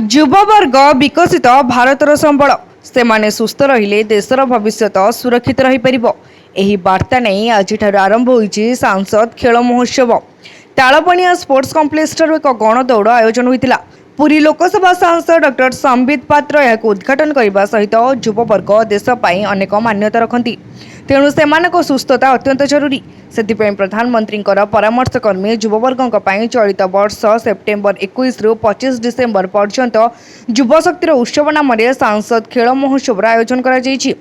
युववर्ग विकसित भारतर संबल से सुस्थ रहिले देशर भविष्यत सुरक्षित रही परिबो। एही वार्ता नहीं आज आरंभ होईछि सांसद खेल महोत्सव। तालपणिया स्पोर्ट्स कॉम्प्लेक्स एक गणदौड़ आयोजन होइतिला। पुरी लोकसभा सांसद डॉक्टर संबित पात्र यह उद्घाटन करने सहित युववर्ग देश पाई अनेक मान्यता रखती, तेणु सेमानक सुस्थता अत्यंत जरूरी। सेथिपाई प्रधानमंत्री परामर्शकर्मी युववर्गों चलित वर्ष सेप्टेम्बर 21 रु 25 डिसेम्बर पर्यंत युवशक्तिर उत्सव नाम सांसद खेल महोत्सव आयोजन कर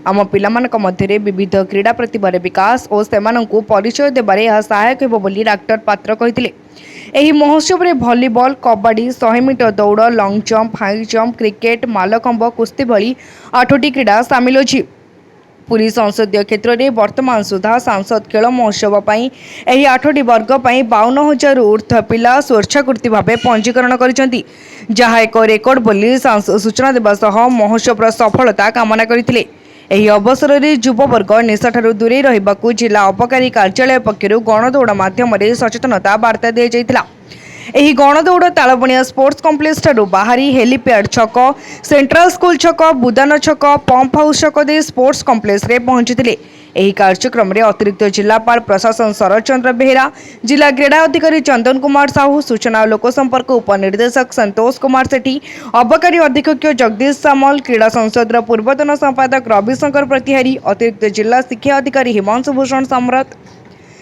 आम पिलामानक मध्यरे विविध क्रीड़ा प्रतिभार विकास और सेमानंकु परिचय देबारे यह सहायक हेबो बोली डॉक्टर पात्र कहिथिले। एही महोत्सव रे भलीबॉल, कबड्डी, 100 मीटर दौड़, long jump, high jump, cricket, mallakhamb, कुस्ती भली 8टी क्रीड़ा सामिल अछि। पुरी संसदीय क्षेत्र में वर्तमान सुधा सांसद खेल महोत्सव पर 8टी वर्ग पर 52,000 ऊर्ध्व पिला स्वेच्छाकृति भाव पंजीकरण कर एक रेकर्ड बोली सांसद सूचना देवा सह महोत्सव सफलता कामना करथिले। एही अवसर में युववर्ग निशाठू दूरे रहिबाकु जिला अबकारी कार्यालय पक्षरु गणदौड़ माध्यम सचेतनता वार्ता दी जाइतिला। एही गणदौड़ तालबणिया स्पोर्ट्स कॉम्प्लेक्स ठारू बाहरी हेलीपैड छक, सेंट्रल स्कूल छक, बुदान छक, पंप हाउस छक दे स्पोर्ट्स कॉम्प्लेक्स रे पहुंचीथिले। एही कार्यक्रम रे अतिरिक्त जिलापाल प्रशासन शरद चंद्र बेहेरा, जिला क्रीड़ा अधिकारी चंदन कुमार साहू, सूचना और लोक संपर्क उपनिर्देशक संतोष कुमार सेठी, अबकारी अधीक्षक जगदीश सामल, क्रीड़ा संसद पूर्वतन संपादक रविशंकर प्रतिहारी, अतिरिक्त जिला शिक्षा अधिकारी हिमांशु भूषण सम्राट,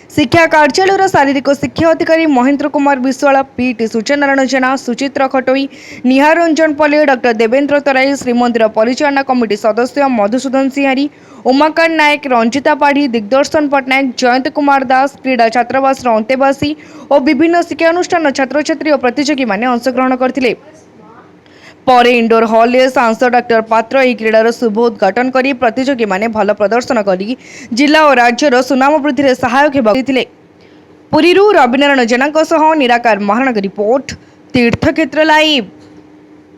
शिक्षा कार्यालय शारीरिक शिक्षा अधिकारी महेंद्र कुमार विश्वाल, पीटी सूर्यनारायण जेना, सुचित्रा खटोई, निहार रंजन पले, डॉक्टर देवेंद्र तराई, श्रीमंदिर परिचालना कमिटी सदस्य मधुसूदन सिंहारी, उमाकांत नायक, रंजिता पाढ़ी, दिग्दर्शन पट्टनायक, जयंत कुमार दास, क्रीड़ा छात्रावास अंतेवासी और विभिन्न शिक्षानुष्ठान छात्र छात्री और प्रतियोगी मैंने अंशग्रहण करथिले। पर इंडोर हॉल में सांसद डॉक्टर पात्र यह क्रीडार शुभ उद्घाटन कर प्रतियोगी मैंने भल प्रदर्शन कर जिला और राज्यर सुनाम वृद्धि सहायक होते। पुरी रविनारायण जेना निराकार महानगर रिपोर्ट, तीर्थक्षेत्र लाइव।